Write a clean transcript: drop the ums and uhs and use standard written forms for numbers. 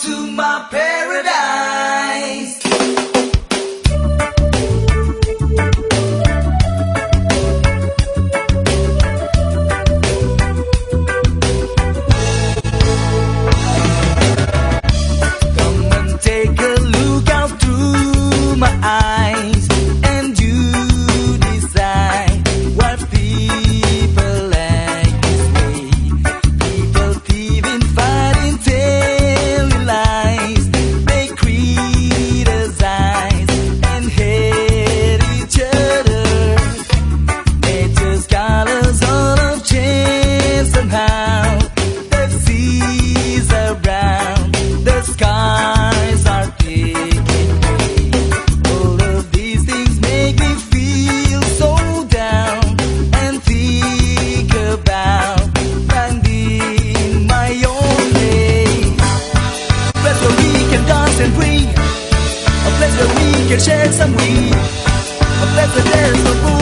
to my paradise. Come and take a look out through my eyes, and you decide what people like this way. People thieving, fighting, telling lies. They criticize and hate each other. Nature's colors all have changed somehow. The seas are brown, the skies are taking way. All of these things make me feel so down and think about finding my own way. A place where we can dance and breathe, a place where we can share some weed, a place where there's no food